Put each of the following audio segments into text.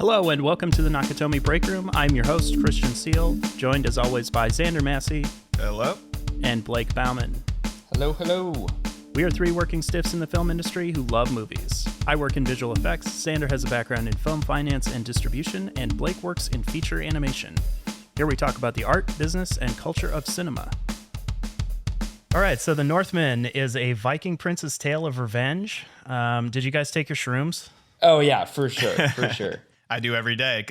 Hello and welcome to the Nakatomi Break Room. I'm your host, Christian Seel, joined as always by Zander Massey. Hello. And Blake Bauman. Hello, hello. We are three working stiffs in the film industry who love movies. I work in visual effects, Zander has a background in film finance and distribution, and Blake works in feature animation. Here we talk about the art, business, and culture of cinema. All right, so The Northman is a Viking prince's tale of revenge. Did you guys take your shrooms? Oh, yeah, for sure, for sure. I do every day. It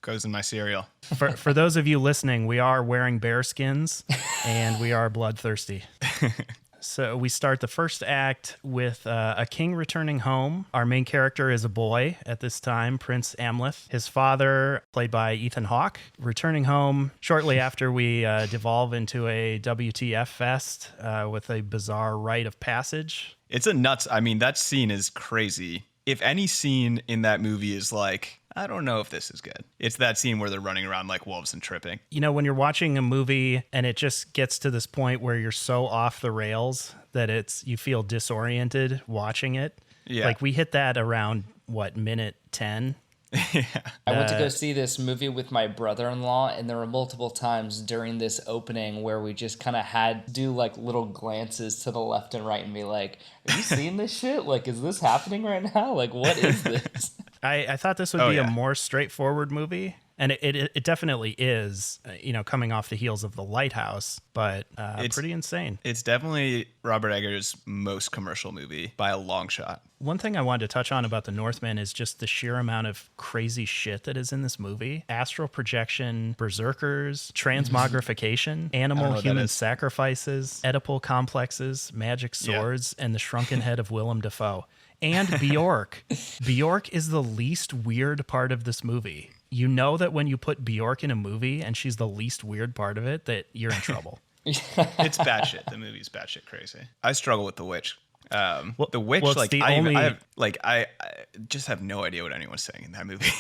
goes in my cereal. For those of you listening, we are wearing bear skins, and we are bloodthirsty. So we start the first act with a king returning home. Our main character is a boy at this time, Prince Amleth. His father, played by Ethan Hawke, returning home shortly after we devolve into a WTF fest with a bizarre rite of passage. It's a nuts. I mean, that scene is crazy. If any scene in that movie is like, I don't know if this is good, it's that scene where they're running around like wolves and tripping. You know, when you're watching a movie and it just gets to this point where you're so off the rails that you feel disoriented watching it. Yeah. Like we hit that around, minute 10? Yeah. I went to go see this movie with my brother-in-law, and there were multiple times during this opening where we just kind of had to do like little glances to the left and right and be like, are you seeing this shit? Like, is this happening right now? Like, what is this? I thought this would be a more straightforward movie. And it definitely is, coming off the heels of The Lighthouse, but it's pretty insane. It's definitely Robert Eggers' most commercial movie by a long shot. One thing I wanted to touch on about The Northman is just the sheer amount of crazy shit that is in this movie. Astral projection, berserkers, transmogrification, animal-human sacrifices, Oedipal complexes, magic swords, and the shrunken head of Willem Dafoe. And Bjork. Bjork is the least weird part of this movie. You know that when you put Bjork in a movie and she's the least weird part of it, that you're in trouble. It's batshit. The movie's batshit crazy. I struggle with The Witch. The Witch, I just have no idea what anyone's saying in that movie.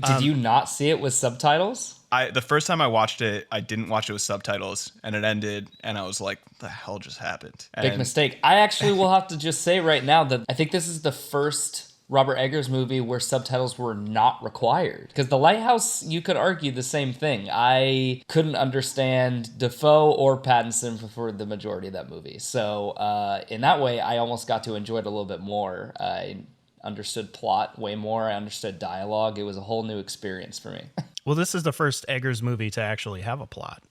Did you not see it with subtitles? The first time I watched it, I didn't watch it with subtitles, and it ended, and I was like, what the hell just happened? Big mistake. I actually will have to just say right now that I think this is the first Robert Eggers movie where subtitles were not required. Because The Lighthouse, you could argue the same thing. I couldn't understand Defoe or Pattinson for the majority of that movie. So in that way, I almost got to enjoy it a little bit more. I understood plot way more. I understood dialogue. It was a whole new experience for me. Well, this is the first Eggers movie to actually have a plot.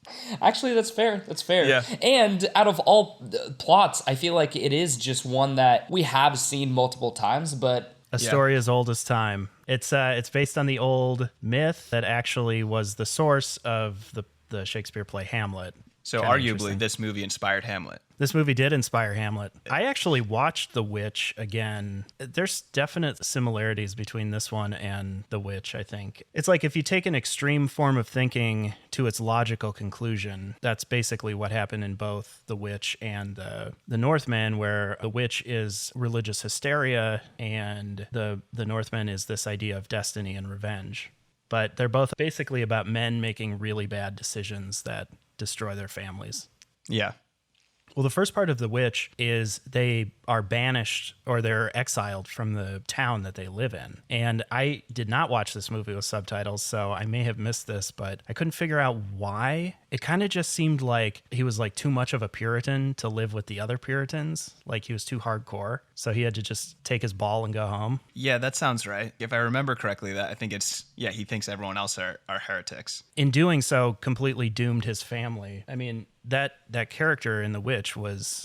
Actually, that's fair. That's fair. Yeah. And out of all plots, I feel like it is just one that we have seen multiple times, but a story as old as time. It's based on the old myth that actually was the source of the Shakespeare play Hamlet. So arguably, this movie inspired Hamlet. This movie did inspire Hamlet. I actually watched The Witch again. There's definite similarities between this one and The Witch, I think. It's like if you take an extreme form of thinking to its logical conclusion, that's basically what happened in both The Witch and The Northman, where The Witch is religious hysteria and the Northman is this idea of destiny and revenge. But they're both basically about men making really bad decisions that destroy their families. Yeah. Well, the first part of The Witch is they are banished or they're exiled from the town that they live in. And I did not watch this movie with subtitles, so I may have missed this, but I couldn't figure out why. It kind of just seemed like he was like too much of a Puritan to live with the other Puritans. Like he was too hardcore. So he had to just take his ball and go home. Yeah, that sounds right. If I remember correctly, that I think he thinks everyone else are heretics. In doing so, completely doomed his family. I mean, that character in The Witch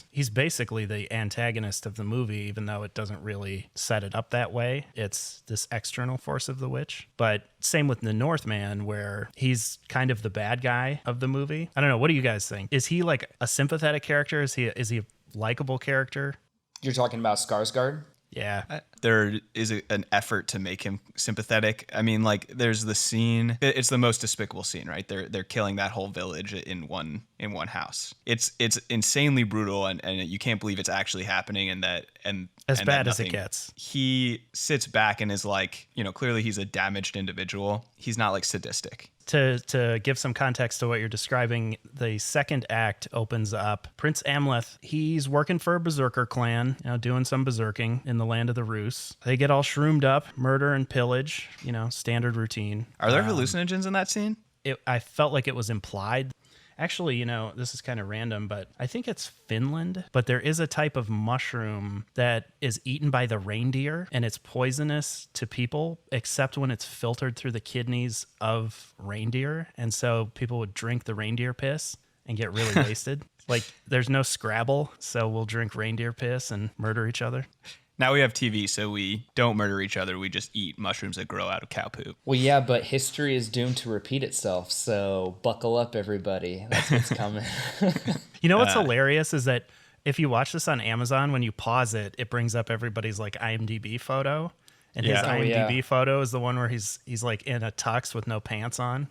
he's basically the antagonist of the movie, even though it doesn't really set it up that way. It's this external force of the witch. But same with The Northman, where he's kind of the bad guy of the movie. I don't know. What do you guys think? Is he like a sympathetic character? Is he a likable character? You're talking about Skarsgård? Yeah. There is an effort to make him sympathetic. I mean, like, there's the scene. It's the most despicable scene, right? They're killing that whole village in one house. It's insanely brutal, and you can't believe it's actually happening. And as bad as it gets. He sits back and is like, clearly he's a damaged individual. He's not like sadistic. To give some context to what you're describing, the second act opens up. Prince Amleth, he's working for a berserker clan, doing some berserking in the land of the Rus. loose. They get all shroomed up, murder and pillage, standard routine. Are there hallucinogens in that scene? I felt like it was implied. Actually, this is kind of random, but I think it's Finland. But there is a type of mushroom that is eaten by the reindeer, and it's poisonous to people, except when it's filtered through the kidneys of reindeer. And so people would drink the reindeer piss and get really wasted. Like, there's no Scrabble, so we'll drink reindeer piss and murder each other. Now we have TV, so we don't murder each other. We just eat mushrooms that grow out of cow poop. Well, yeah, but history is doomed to repeat itself, so buckle up, everybody. That's what's coming. You know what's hilarious is that if you watch this on Amazon, when you pause it, it brings up everybody's like IMDb photo. And his IMDb photo is the one where he's like in a tux with no pants on.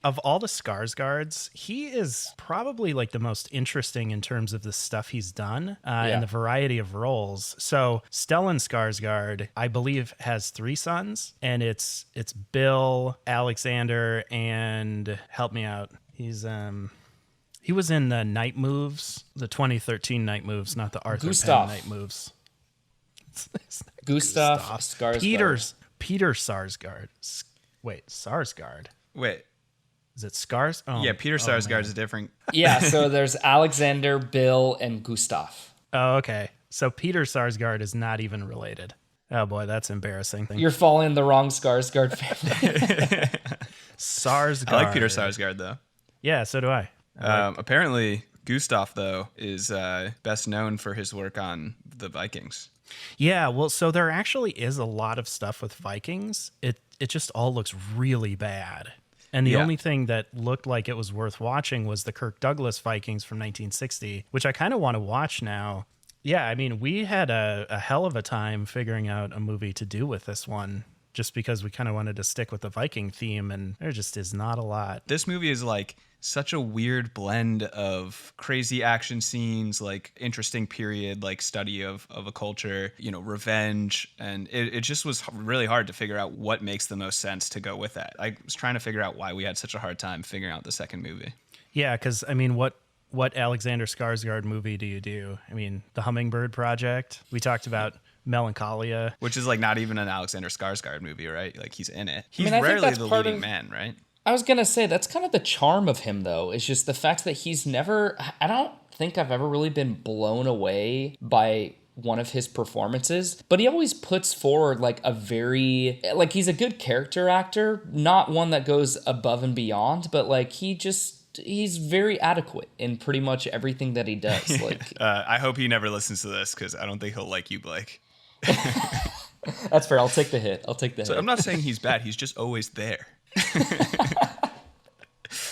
Of all the Skarsgårds, he is probably like the most interesting in terms of the stuff he's done and the variety of roles. So Stellan Skarsgård, I believe, has 3 sons, and it's Bill, Alexander, and help me out. He was in the Night Moves, the 2013 Night Moves, not the Arthur Penn Night Moves. Gustav Skarsgård. Peter Sarsgaard. Wait, Sarsgaard. Wait. Is it Scars? Oh, yeah, Peter Sarsgaard is different. Yeah, so there's Alexander, Bill, and Gustav. Oh, okay. So Peter Sarsgaard is not even related. Oh boy, that's embarrassing. You're falling in the wrong Skarsgård family. Sarsgaard. I like Peter Sarsgaard, though. Yeah, so do I. Apparently, Gustav, though, is best known for his work on the Vikings. Yeah, well, so there actually is a lot of stuff with Vikings. It just all looks really bad. And the only thing that looked like it was worth watching was the Kirk Douglas Vikings from 1960, which I kind of want to watch now. Yeah, I mean, we had a hell of a time figuring out a movie to do with this one, just because we kind of wanted to stick with the Viking theme, and there just is not a lot. This movie is like such a weird blend of crazy action scenes, like interesting period, like study of a culture, revenge. And it just was really hard to figure out what makes the most sense to go with that. I was trying to figure out why we had such a hard time figuring out the second movie. Yeah, because I mean, what Alexander Skarsgård movie do you do? I mean, The Hummingbird Project. We talked about Melancholia. Which is like not even an Alexander Skarsgård movie, right? Like he's in it. He's I think rarely that's the part leading of- man, right? I was going to say, that's kind of the charm of him, though. It's just the fact that he's never... I don't think I've ever really been blown away by one of his performances, but he always puts forward like a very... Like, he's a good character actor, not one that goes above and beyond, but like he's very adequate in pretty much everything that he does. Like, I hope he never listens to this because I don't think he'll like you, Blake. That's fair. I'll take the hit. So I'm not saying he's bad. He's just always there.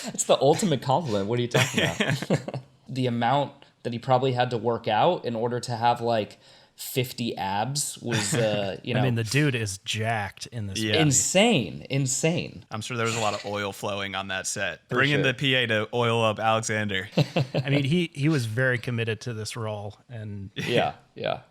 It's the ultimate compliment. What are you talking about? The amount that he probably had to work out in order to have like 50 abs was, I mean, the dude is jacked in this movie. Insane. I'm sure there was a lot of oil flowing on that set. Bring in the PA to oil up Alexander. I mean, he was very committed to this role, and Yeah.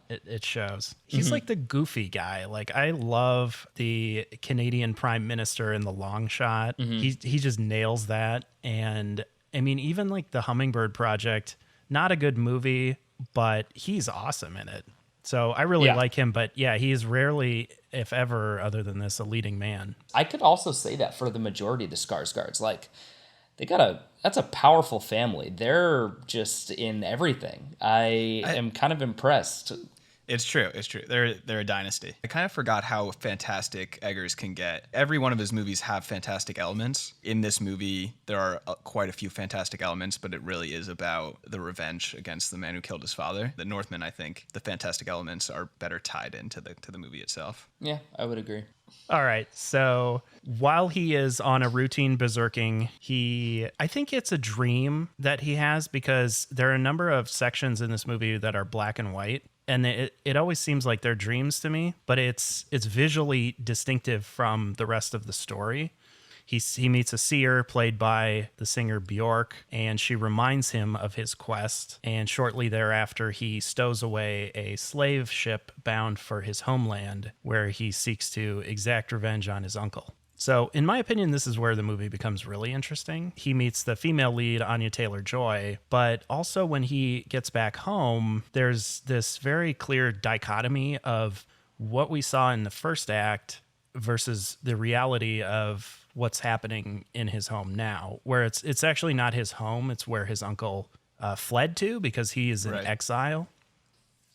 it shows. He's like the goofy guy. Like, I love the Canadian Prime Minister in The Long Shot. He just nails that. And I mean, even like The Hummingbird Project, not a good movie, but he's awesome in it. So I really like him, but yeah, he is rarely, if ever, other than this, a leading man. I could also say that for the majority of the Skarsgårds. Like, that's a powerful family. They're just in everything. I am kind of impressed. It's true. They're a dynasty. I kind of forgot how fantastic Eggers can get. Every one of his movies have fantastic elements. In this movie, there are quite a few fantastic elements, but it really is about the revenge against the man who killed his father. The Northman, I think, the fantastic elements are better tied into the movie itself. Yeah, I would agree. All right. So while he is on a routine berserking, I think it's a dream that he has, because there are a number of sections in this movie that are black and white. And it always seems like they're dreams to me, but it's visually distinctive from the rest of the story. He meets a seer played by the singer Bjork, and she reminds him of his quest. And shortly thereafter, he stows away a slave ship bound for his homeland, where he seeks to exact revenge on his uncle. So, in my opinion, this is where the movie becomes really interesting. He meets the female lead, Anya Taylor-Joy, but also when he gets back home, there's this very clear dichotomy of what we saw in the first act versus the reality of what's happening in his home now, where it's actually not his home, it's where his uncle fled to because he is in exile.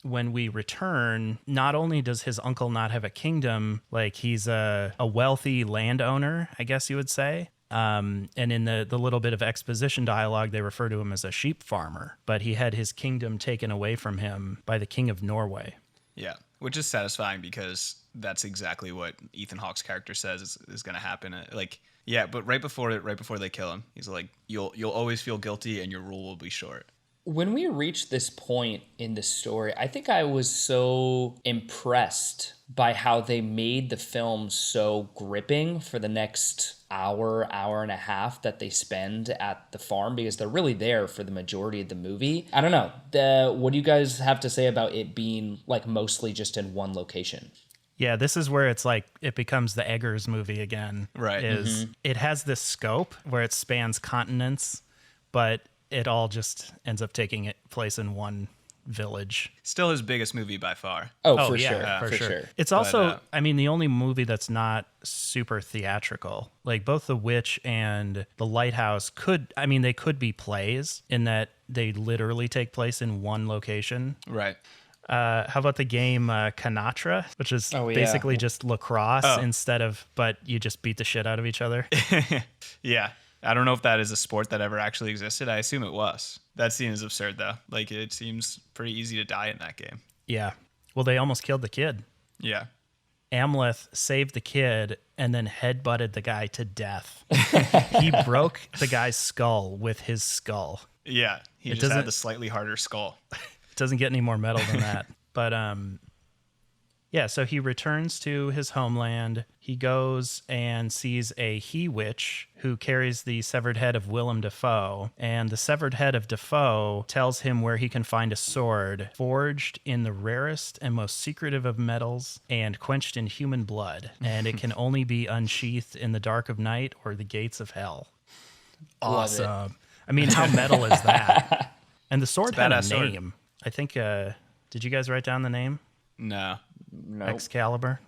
When we return, not only does his uncle not have a kingdom, like he's a wealthy landowner, I guess you would say. And in the little bit of exposition dialogue, they refer to him as a sheep farmer, but he had his kingdom taken away from him by the king of Norway. Yeah, which is satisfying because that's exactly what Ethan Hawke's character says is going to happen. Like, yeah, but right before they kill him, he's like, "You'll always feel guilty, and your rule will be short." When we reached this point in the story, I think I was so impressed by how they made the film so gripping for the next hour and a half that they spend at the farm, because they're really there for the majority of the movie. I don't know. What do you guys have to say about it being like mostly just in one location? Yeah, this is where it's like it becomes the Eggers movie again. Right. It has this scope where it spans continents, but it all just ends up taking place in one village. Still his biggest movie by far. Oh, for yeah, sure. For sure. It's also, I mean, the only movie that's not super theatrical. Like both The Witch and The Lighthouse they could be plays in that they literally take place in one location. Right. How about the game Kanatra, which is basically just lacrosse but you just beat the shit out of each other. Yeah. I don't know if that is a sport that ever actually existed. I assume it was. That scene is absurd, though. Like, it seems pretty easy to die in that game. Yeah. Well, they almost killed the kid. Yeah. Amleth saved the kid and then headbutted the guy to death. He broke the guy's skull with his skull. Yeah. He just had the slightly harder skull. It doesn't get any more metal than that. But, yeah, so he returns to his homeland. He goes and sees a he-witch who carries the severed head of Willem Dafoe. And the severed head of Dafoe tells him where he can find a sword forged in the rarest and most secretive of metals and quenched in human blood. And it can only be unsheathed in the dark of night or the gates of hell. Awesome. I mean, how metal is that? And the sword had a name. I think, did you guys write down the name? No. Excalibur.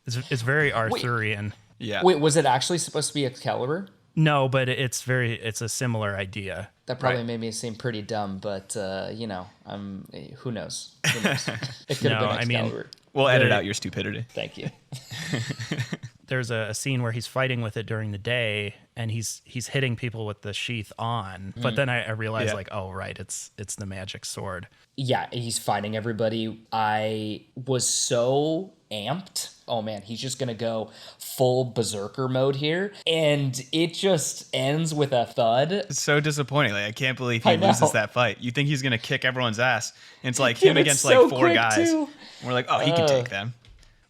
It's very Arthurian. Yeah. Wait, was it actually supposed to be Excalibur? No, but it's a similar idea. That probably made me seem pretty dumb, but who knows? Who knows? It could have been Excalibur. We'll edit out your stupidity. Thank you. There's a scene where he's fighting with it during the day, and he's hitting people with the sheath on. But then I realized, it's the magic sword. Yeah, he's fighting everybody. I was so amped. Oh man, he's just gonna go full berserker mode here, and it just ends with a thud. It's so disappointing. Like, I can't believe he loses that fight. You think he's gonna kick everyone's ass, and it's like him against like four guys. And we're like, he can take them.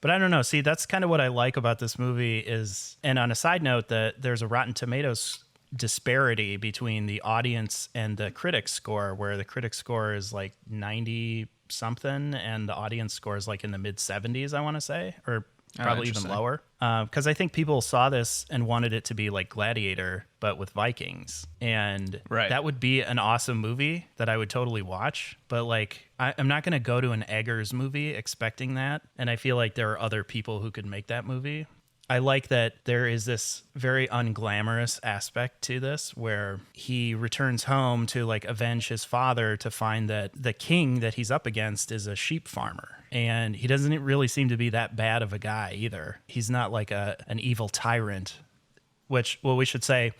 But I don't know. See, that's kind of what I like about this movie is, and on a side note, that there's a Rotten Tomatoes disparity between the audience and the critic score, where the critic score is like 90 something and the audience score is like in the mid 70s, I want to say, or probably even lower. Because I think people saw this and wanted it to be like Gladiator, but with Vikings. And that would be an awesome movie that I would totally watch. But like, I'm not going to go to an Eggers movie expecting that. And I feel like there are other people who could make that movie. I like that there is this very unglamorous aspect to this where he returns home to like avenge his father to find that the king that he's up against is a sheep farmer. And he doesn't really seem to be that bad of a guy either. He's not like an evil tyrant, which, well, we should say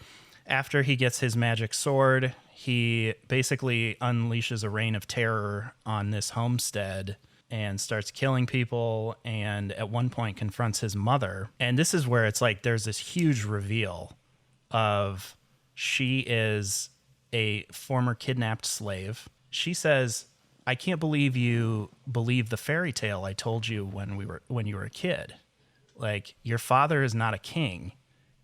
after he gets his magic sword, he basically unleashes a reign of terror on this homestead and starts killing people, and at one point confronts his mother. And this is where it's like there's this huge reveal of she is a former kidnapped slave. She says, "I can't believe you believe the fairy tale I told you when you were a kid. Like, your father is not a king.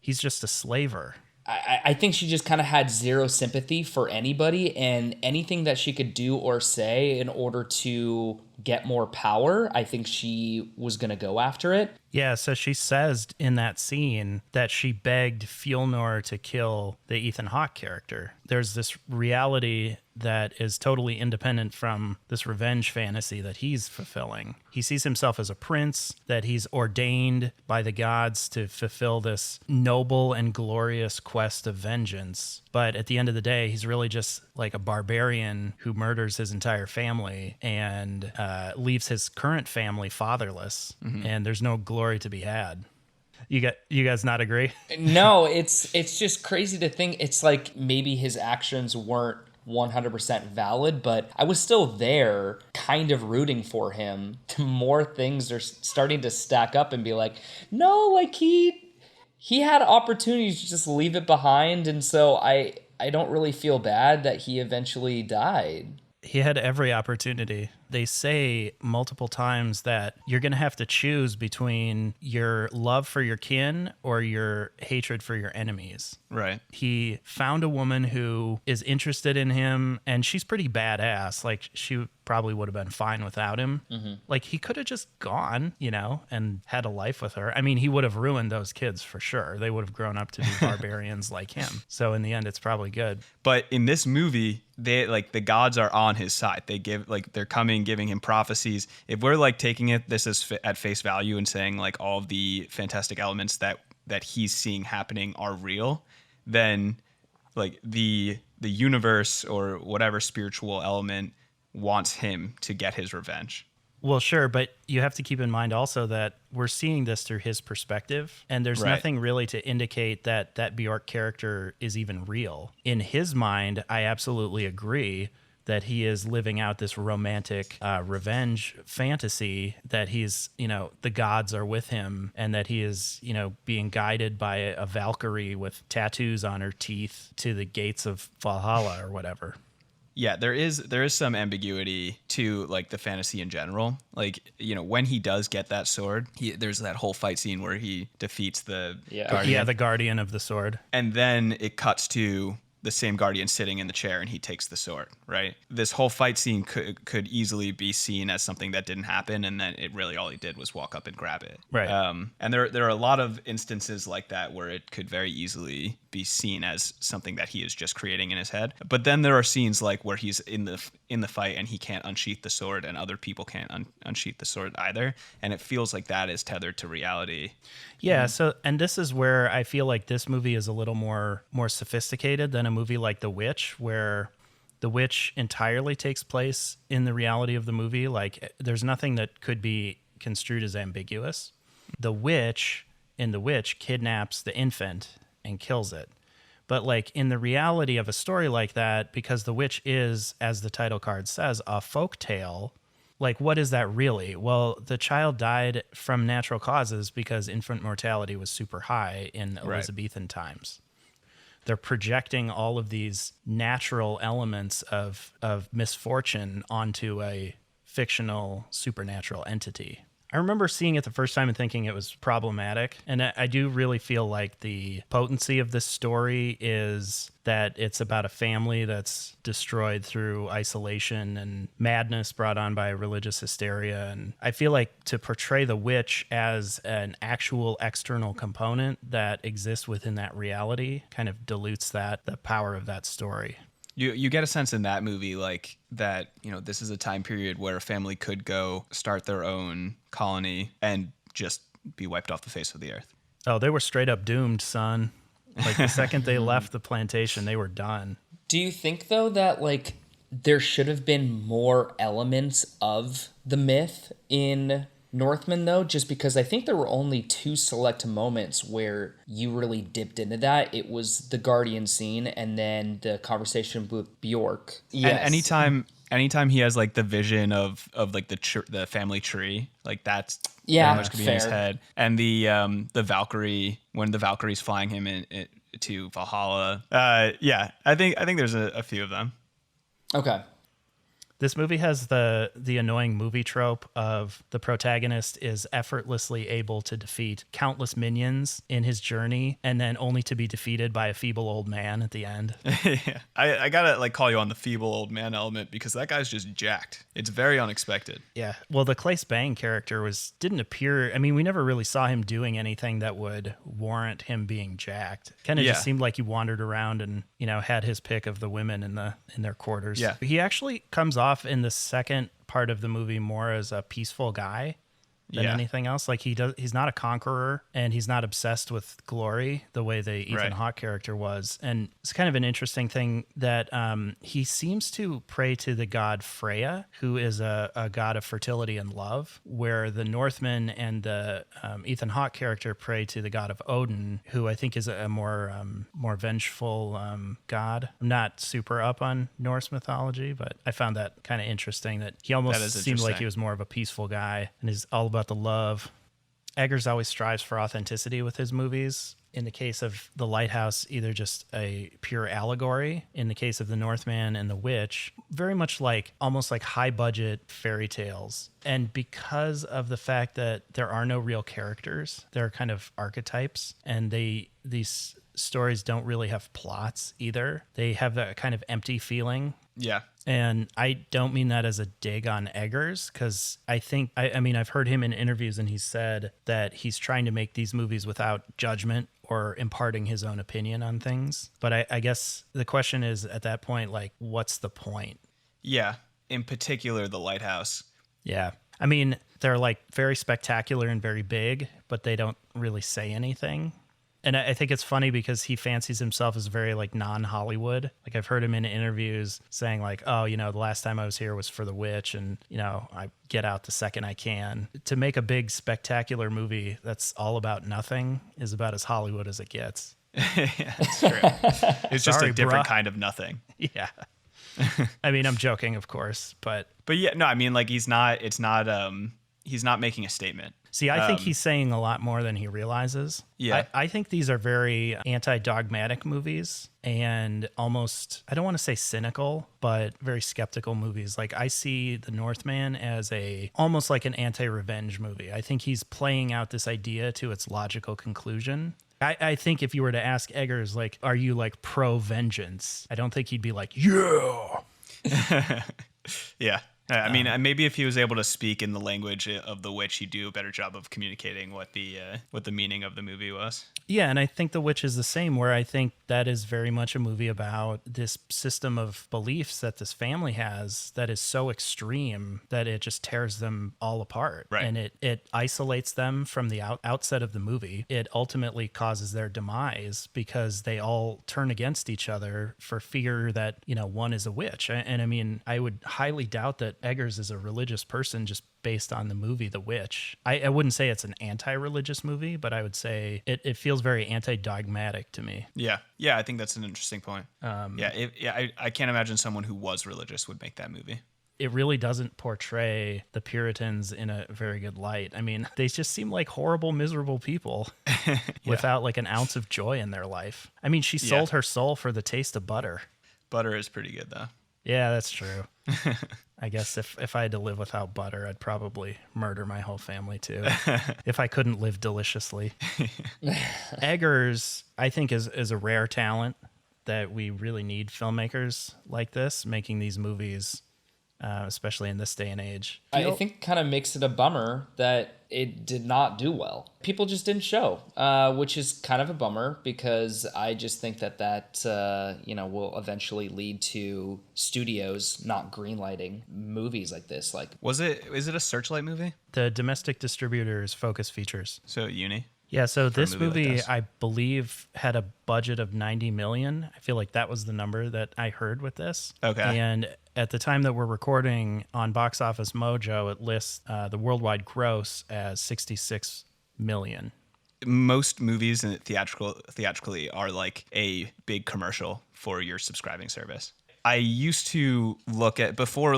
He's just a slaver." I think she just kind of had zero sympathy for anybody, and anything that she could do or say in order to get more power, I think she was going to go after it. Yeah, so she says in that scene that she begged Fjolnir to kill the Ethan Hawke character. There's this reality that is totally independent from this revenge fantasy that he's fulfilling. He sees himself as a prince, that he's ordained by the gods to fulfill this noble and glorious quest of vengeance. But at the end of the day, he's really just like a barbarian who murders his entire family and leaves his current family fatherless. And there's no glory to be had. You guys not agree? No, it's just crazy to think. It's like maybe his actions weren't 100% valid, but I was still there kind of rooting for him. More things are starting to stack up and be like, no, like he had opportunities to just leave it behind, and so I don't really feel bad that he eventually died. He had every opportunity. They say multiple times that you're going to have to choose between your love for your kin or your hatred for your enemies. Right. He found a woman who is interested in him, and she's pretty badass. Like, she probably would have been fine without him. Like, he could have just gone, and had a life with her. I mean, he would have ruined those kids for sure. They would have grown up to be barbarians like him. So in the end, it's probably good. But in this movie, they the gods are on his side. They're coming, giving him prophecies. If we're taking this as at face value and saying all of the fantastic elements that he's seeing happening are real, then the universe or whatever spiritual element wants him to get his revenge. Well, sure, but you have to keep in mind also that we're seeing this through his perspective, and there's Right. nothing really to indicate that Bjork character is even real. In his mind, I absolutely agree that he is living out this romantic revenge fantasy, that he's, the gods are with him, and that he is, being guided by a Valkyrie with tattoos on her teeth to the gates of Valhalla or whatever. Yeah, there is some ambiguity to the fantasy in general. When he does get that sword, there's that whole fight scene where he defeats the guardian. Yeah, the guardian of the sword. And then it cuts to the same guardian sitting in the chair and he takes the sword, right? This whole fight scene could easily be seen as something that didn't happen, and then it really all he did was walk up and grab it. Right. And there are a lot of instances like that where it could very easily be seen as something that he is just creating in his head. But then there are scenes where he's in the fight and he can't unsheath the sword and other people can't unsheath the sword either, and it feels like that is tethered to reality. Yeah, so and this is where I feel like this movie is a little more sophisticated than a movie like The Witch, where The Witch entirely takes place in the reality of the movie. There's nothing that could be construed as ambiguous. The witch in The Witch kidnaps the infant and kills it. But in the reality of a story like that, because The Witch is, as the title card says, a folk tale, what is that really? Well, the child died from natural causes because infant mortality was super high in Elizabethan times. They're projecting all of these natural elements of misfortune onto a fictional supernatural entity. I remember seeing it the first time and thinking it was problematic. And I do really feel like the potency of this story is that it's about a family that's destroyed through isolation and madness brought on by religious hysteria. And I feel like to portray the witch as an actual external component that exists within that reality kind of dilutes the power of that story. You get a sense in that movie that, this is a time period where a family could go start their own colony and just be wiped off the face of the earth. Oh, they were straight up doomed, son. The second they left the plantation, they were done. Do you think, though, that there should have been more elements of the myth in Northman, though, just because I think there were only 2 select moments where you really dipped into that. It was the Guardian scene and then the conversation with Bjork. Yes. And anytime he has the vision of the family tree, that's very much could be in his head. And the Valkyrie, when the Valkyrie's flying him to Valhalla. I think there's a few of them. Okay. This movie has the annoying movie trope of the protagonist is effortlessly able to defeat countless minions in his journey, and then only to be defeated by a feeble old man at the end. Yeah. I gotta like call you on the feeble old man element because that guy's just jacked. It's very unexpected. Yeah. Well, the Claes Bang character didn't appear. I mean, we never really saw him doing anything that would warrant him being jacked. Kind of just seemed like he wandered around and, had his pick of the women in their quarters. Yeah. He actually comes off in the second part of the movie more as a peaceful guy than anything else. Like he's not a conqueror and he's not obsessed with glory the way the Ethan Hawke character was. And it's kind of an interesting thing that he seems to pray to the god Freya, who is a god of fertility and love, where the Northman and the Ethan Hawke character pray to the god of Odin, who I think is a more vengeful god. I'm not super up on Norse mythology, but I found that kind of interesting that he almost seemed like he was more of a peaceful guy and is all about the love. Eggers always strives for authenticity with his movies. In the case of The Lighthouse, either just a pure allegory. In the case of The Northman and The Witch, very much almost like high budget fairy tales. And because of the fact that there are no real characters, they're kind of archetypes, and these stories don't really have plots either. They have that kind of empty feeling. Yeah. And I don't mean that as a dig on Eggers, because I think, I mean, I've heard him in interviews and he said that he's trying to make these movies without judgment or imparting his own opinion on things. But I guess the question is at that point, what's the point? Yeah. In particular, The Lighthouse. Yeah. I mean, they're very spectacular and very big, but they don't really say anything. And I think it's funny because he fancies himself as very non-Hollywood. I've heard him in interviews saying the last time I was here was for The Witch, and I get out the second I can. To make a big spectacular movie that's all about nothing is about as Hollywood as it gets. Yeah, that's true. It's just a different kind of nothing. Yeah. I mean, I'm joking, of course, but yeah, no, I mean he's not making a statement. See, I think he's saying a lot more than he realizes. Yeah. I think these are very anti-dogmatic movies and almost, I don't want to say cynical, but very skeptical movies. I see The Northman as almost like an anti-revenge movie. I think he's playing out this idea to its logical conclusion. I think if you were to ask Eggers, are you pro-vengeance? I don't think he'd be yeah. Yeah. I mean, maybe if he was able to speak in the language of The Witch, he'd do a better job of communicating what the meaning of the movie was. Yeah, and I think The Witch is the same, where I think that is very much a movie about this system of beliefs that this family has that is so extreme that it just tears them all apart. Right. And it isolates them from the outset of the movie. It ultimately causes their demise because they all turn against each other for fear that, one is a witch. And I mean, I would highly doubt that Eggers is a religious person just based on the movie The Witch. I wouldn't say it's an anti-religious movie, but I would say it feels very anti-dogmatic to me. Yeah. Yeah, I think that's an interesting point. I can't imagine someone who was religious would make that movie. It really doesn't portray the Puritans in a very good light. I mean, they just seem like horrible, miserable people without an ounce of joy in their life. I mean, she sold her soul for the taste of butter. Butter is pretty good, though. Yeah, that's true. I guess if I had to live without butter, I'd probably murder my whole family too. If I couldn't live deliciously. Eggers, I think, is a rare talent that we really need filmmakers like this making these movies, especially in this day and age. I think kind of makes it a bummer that it did not do well. People just didn't show, which is kind of a bummer because I just think that will eventually lead to studios not greenlighting movies like this. Is it a Searchlight movie? The domestic distributors Focus Features. So Uni? Yeah, so this movie like I believe had a budget of $90 million. I feel like that was the number that I heard with this. Okay. And at the time that we're recording on Box Office Mojo, it lists the worldwide gross as $66 million. Most movies theatrically are like a big commercial for your subscribing service. I used to look at before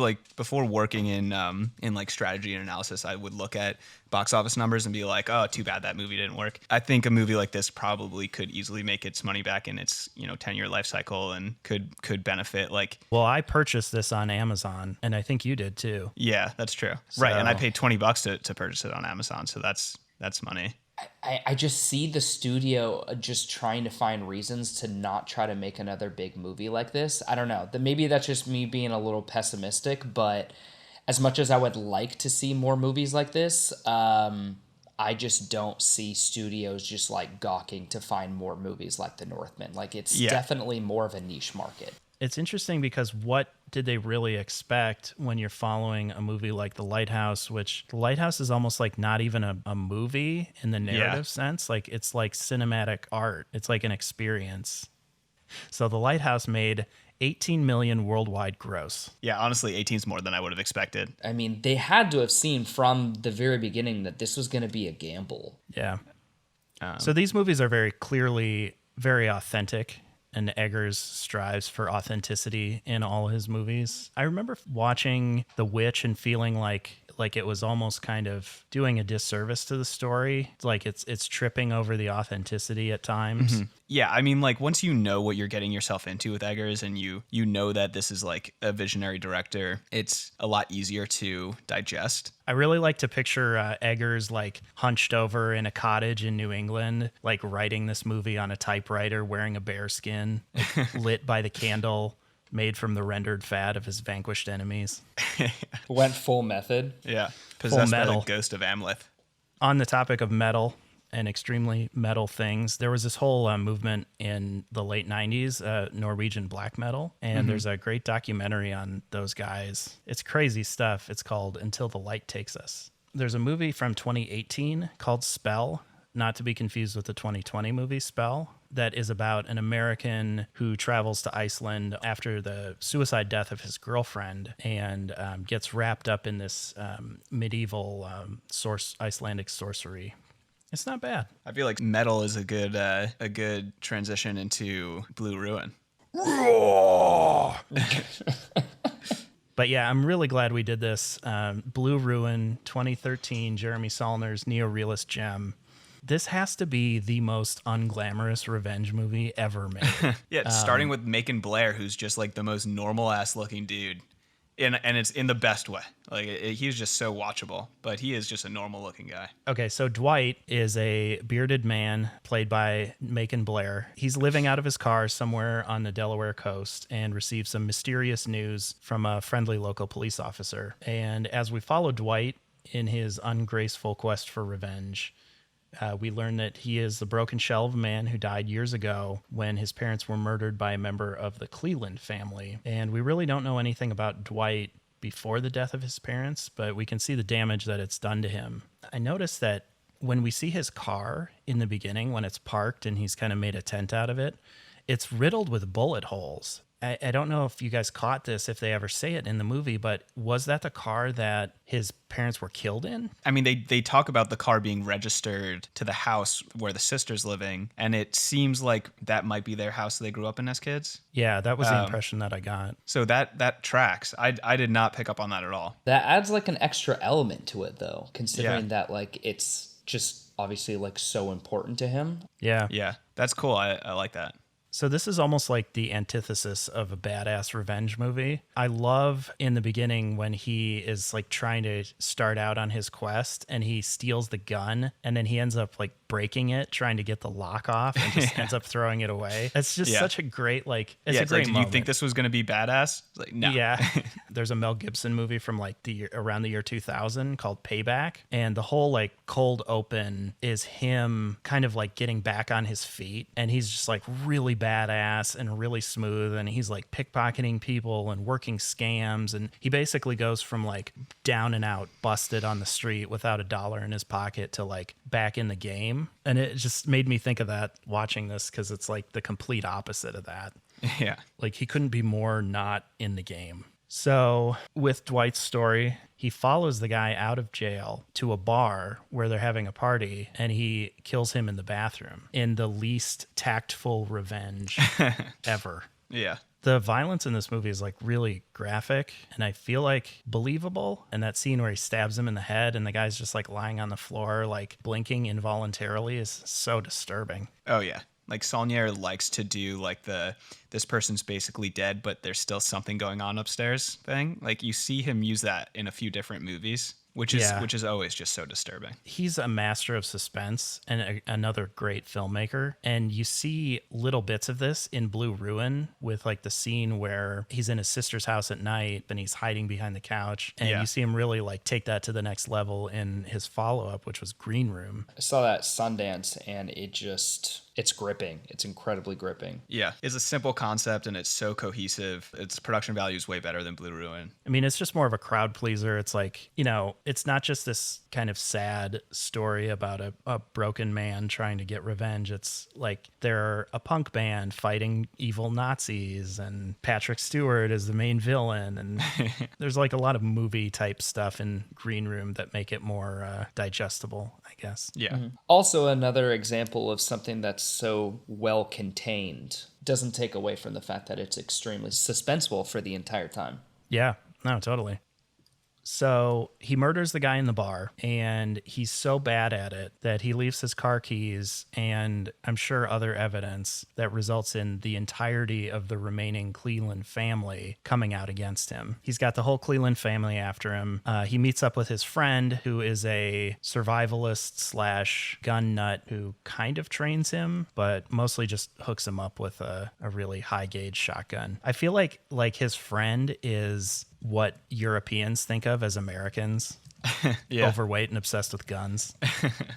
working in like strategy and analysis, I would look at box office numbers and be like, oh, too bad that movie didn't work. I think a movie like this probably could easily make its money back in its 10-year life cycle and could benefit Well, I purchased this on Amazon, and I think you did too. Yeah, that's true. Right, and I paid $20 to purchase it on Amazon, so that's money. I just see the studio just trying to find reasons to not try to make another big movie like this. I don't know. Maybe that's just me being a little pessimistic, but as much as I would like to see more movies like this, I just don't see studios just like gawking to find more movies like The Northman. Like it's definitely more of a niche market. It's interesting because what did they really expect when you're following a movie like The Lighthouse, which The Lighthouse is almost like not even a movie in the narrative sense. Like it's like cinematic art. It's like an experience. So The Lighthouse made 18 million worldwide gross. Yeah, honestly, 18 is more than I would have expected. I mean, they had to have seen from the very beginning that this was going to be a gamble. Yeah. So these movies are very clearly very authentic, and Eggers strives for authenticity in all his movies. I remember watching The Witch and feeling like it was almost kind of doing a disservice to the story. Like it's tripping over the authenticity at times. Mm-hmm. Yeah, I mean, like once you know what you're getting yourself into with Eggers and you know that this is like a visionary director, it's a lot easier to digest. I really like to picture Eggers like hunched over in a cottage in New England, like writing this movie on a typewriter, wearing a bear skin, like, lit by the candle made from the rendered fat of his vanquished enemies. Went full method. Yeah, possessed by metal. the ghost of Amleth. On the topic of metal and extremely metal things, there was this whole movement in the late 90s, Norwegian black metal, and there's a great documentary on those guys. It's crazy stuff. It's called Until the Light Takes Us. There's a movie from 2018 called Spell, not to be confused with the 2020 movie Spell, that is about an American who travels to Iceland after the suicide death of his girlfriend and gets wrapped up in this medieval Icelandic sorcery. It's not bad. I feel like metal is a good transition into Blue Ruin. But yeah, I'm really glad we did this. Blue Ruin, 2013, Jeremy Saulner's neo-realist gem. This has to be the most unglamorous revenge movie ever made. Yeah, starting with Macon Blair, who's just like the most normal ass looking dude. And it's in the best way. Like he's just so watchable, but he is just a normal looking guy. Okay, so Dwight is a bearded man played by Macon Blair. He's living out of his car somewhere on the Delaware coast and receives some mysterious news from a friendly local police officer. And as we follow Dwight in his ungraceful quest for revenge, we learn that he is the broken shell of a man who died years ago when his parents were murdered by a member of the Cleland family. And we really don't know anything about Dwight before the death of his parents, but we can see the damage that it's done to him. I noticed that when we see his car in the beginning, when it's parked and he's kind of made a tent out of it, it's riddled with bullet holes. I don't know if you guys caught this, if they ever say it in the movie, but was that the car that his parents were killed in? I mean, they talk about the car being registered to the house where the sister's living, and it seems like that might be their house they grew up in as kids. Yeah, that was the impression that I got. So that tracks. I did not pick up on that at all. That adds like an extra element to it, though, considering that like it's just obviously like so important to him. Yeah. Yeah, that's cool. I like that. So this is almost like the antithesis of a badass revenge movie. I love in the beginning when he is like trying to start out on his quest and he steals the gun and then he ends up like breaking it, trying to get the lock off and just ends up throwing it away. It's just such a great, like, it's a great did moment. you think this was going to be badass? It's like, no. Yeah. There's a Mel Gibson movie from like around the year 2000 called Payback. And the whole like cold open is him kind of like getting back on his feet. And he's just like really badass and really smooth. And he's like pickpocketing people and working scams. And he basically goes from like down and out, busted on the street without a dollar in his pocket to like back in the game. And it just made me think of that watching this because it's like the complete opposite of that. Yeah. Like he couldn't be more not in the game. So with Dwight's story, he follows the guy out of jail to a bar where they're having a party and he kills him in the bathroom in the least tactful revenge ever. Yeah. The violence in this movie is like really graphic and I feel like believable. And that scene where he stabs him in the head and the guy's just like lying on the floor, like blinking involuntarily is so disturbing. Oh yeah. Like Saulnier likes to do like this person's basically dead, but there's still something going on upstairs thing. Like you see him use that in a few different movies, which is always just so disturbing. He's a master of suspense and another great filmmaker. And you see little bits of this in Blue Ruin with like the scene where he's in his sister's house at night and he's hiding behind the couch. And you see him really like take that to the next level in his follow-up, which was Green Room. I saw that Sundance and it's gripping. It's incredibly gripping. Yeah. It's a simple concept and it's so cohesive. Its production value is way better than Blue Ruin. I mean, it's just more of a crowd pleaser. It's like, you know, it's not just this kind of sad story about a broken man trying to get revenge. It's like they're a punk band fighting evil Nazis and Patrick Stewart is the main villain. And there's like a lot of movie type stuff in Green Room that make it more digestible, I guess. Yeah. Mm-hmm. Also, another example of something that's so well contained doesn't take away from the fact that it's extremely suspenseful for the entire time. Yeah, no, totally. So he murders the guy in the bar, and he's so bad at it that he leaves his car keys and I'm sure other evidence that results in the entirety of the remaining Cleland family coming out against him. He's got the whole Cleland family after him. He meets up with his friend, who is a survivalist / gun nut who kind of trains him, but mostly just hooks him up with a really high gauge shotgun. I feel like his friend is what Europeans think of as Americans. Overweight and obsessed with guns.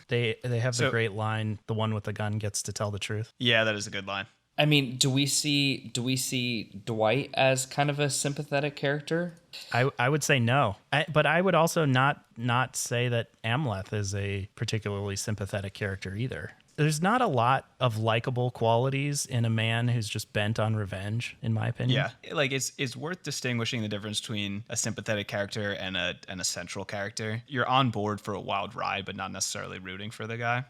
They have the great line, the one with the gun gets to tell the truth. Yeah, that is a good line. I mean, do we see Dwight as kind of a sympathetic character? I would say no. But I would also not say that Amleth is a particularly sympathetic character either. There's not a lot of likable qualities in a man who's just bent on revenge, in my opinion. Yeah, like it's worth distinguishing the difference between a sympathetic character and a central character. You're on board for a wild ride, but not necessarily rooting for the guy.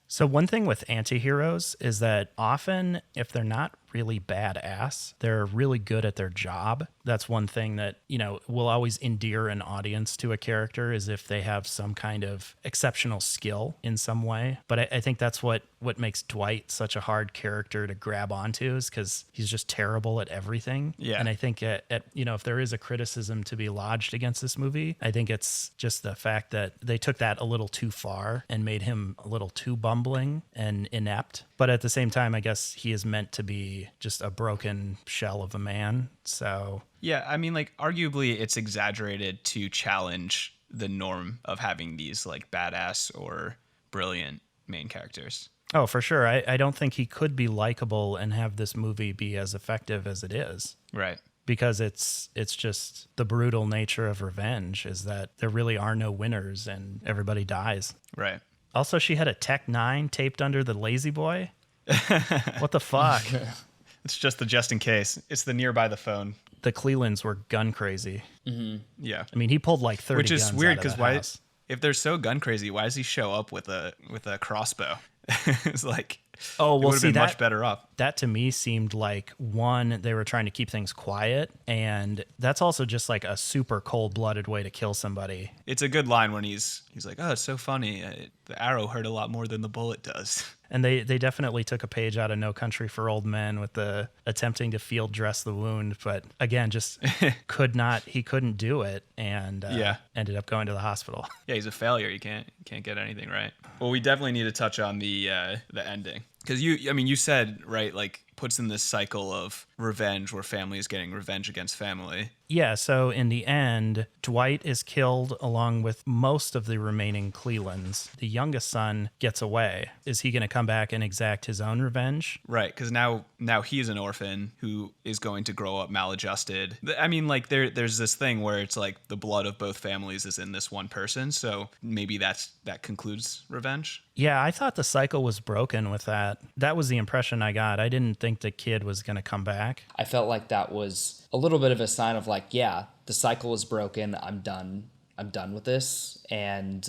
So one thing with anti-heroes is that often, if they're not really badass, they're really good at their job. That's one thing that, you know, will always endear an audience to a character, is if they have some kind of exceptional skill in some way. But I think that's what makes Dwight such a hard character to grab onto, is because he's just terrible at everything. Yeah. And I think if there is a criticism to be lodged against this movie, I think it's just the fact that they took that a little too far and made him a little too bumbling and inept. But at the same time, I guess he is meant to be just a broken shell of a man. So yeah, I mean, like, arguably it's exaggerated to challenge the norm of having these like badass or brilliant main characters. Oh, for sure. I don't think he could be likable and have this movie be as effective as it is. Right. Because it's just the brutal nature of revenge, is that there really are no winners and everybody dies. Right. Also, she had a Tech 9 taped under the Lazy Boy. What the fuck? It's just the just in case. It's the nearby the phone. The Clelands were gun crazy. Mm-hmm. Yeah. I mean, he pulled like 30 Which is guns weird, out of because that why, house. if they're so gun crazy, why does he show up with a crossbow? It's like, oh, well, it would have see, been much better off. That to me seemed like, one, they were trying to keep things quiet, and that's also just like a super cold-blooded way to kill somebody. It's a good line when he's like, oh, it's so funny. The arrow hurt a lot more than the bullet does. And they definitely took a page out of No Country for Old Men with the attempting to field dress the wound, but again, just he couldn't do it, and ended up going to the hospital. Yeah, he's a failure. You can't get anything right. Well, we definitely need to touch on the ending, because you said, right, like, puts in this cycle of revenge where family is getting revenge against family. Yeah, so in the end, Dwight is killed along with most of the remaining Clelands. The youngest son gets away. Is he going to come back and exact his own revenge? Right, because now he's an orphan who is going to grow up maladjusted. I mean, like, there's this thing where it's like the blood of both families is in this one person, so maybe that concludes revenge. Yeah, I thought the cycle was broken with that. That was the impression I got. I didn't think the kid was going to come back. I felt like that was a little bit of a sign of like, yeah, the cycle is broken. I'm done with this. And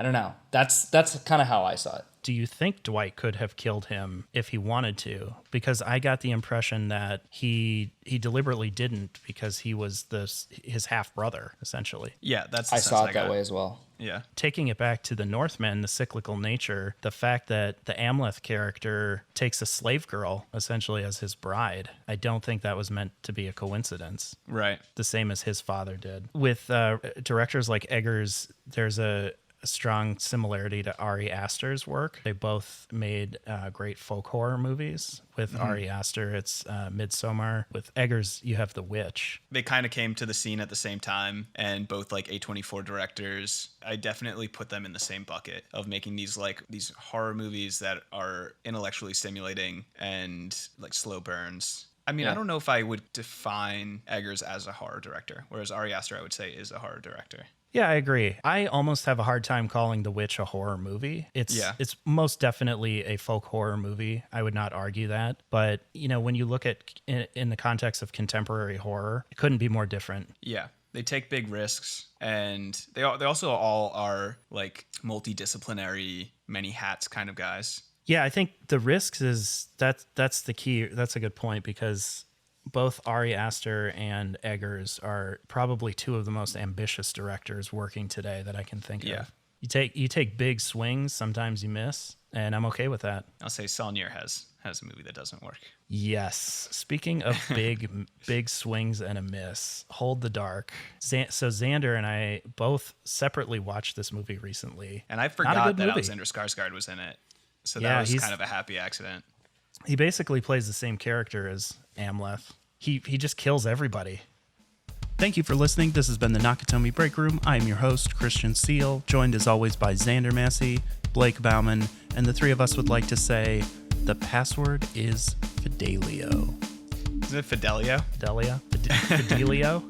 I don't know. That's kind of how I saw it. Do you think Dwight could have killed him if he wanted to? Because I got the impression that he deliberately didn't, because he was his half brother, essentially. Yeah, that's the I sense saw it got. that way as well. Yeah. Taking it back to the Northman, the cyclical nature, the fact that the Amleth character takes a slave girl essentially as his bride, I don't think that was meant to be a coincidence. Right. The same as his father did. With directors like Eggers, there's a strong similarity to Ari Aster's work. They both made great folk horror movies. With Ari Aster, it's Midsommar. With Eggers, you have The Witch. They kind of came to the scene at the same time, and both like A24 directors, I definitely put them in the same bucket of making these horror movies that are intellectually stimulating and like slow burns. I mean, I don't know if I would define Eggers as a horror director, whereas Ari Aster, I would say, is a horror director. Yeah, I agree. I almost have a hard time calling The Witch a horror movie. It's most definitely a folk horror movie. I would not argue that. But, when you look at in the context of contemporary horror, it couldn't be more different. Yeah. They take big risks, and they also all are like multidisciplinary, many hats kind of guys. Yeah, I think the risks is that's the key. That's a good point, because both Ari Aster and Eggers are probably two of the most ambitious directors working today that I can think of. You take big swings, sometimes you miss, and I'm okay with that. I'll say Saulnier has a movie that doesn't work. Yes. Speaking of big swings and a miss, Hold the Dark. So Zander and I both separately watched this movie recently. And I forgot that Alexander Skarsgård was in it. So that was kind of a happy accident. He basically plays the same character as Amleth. He just kills everybody. Thank you for listening. This has been the Nakatomi Break Room. I am your host, Christian Seel, joined as always by Zander Massey, Blake Bauman, and the three of us would like to say the password is Fidelio. Is it Fidelio? Fidelio? Fidelio?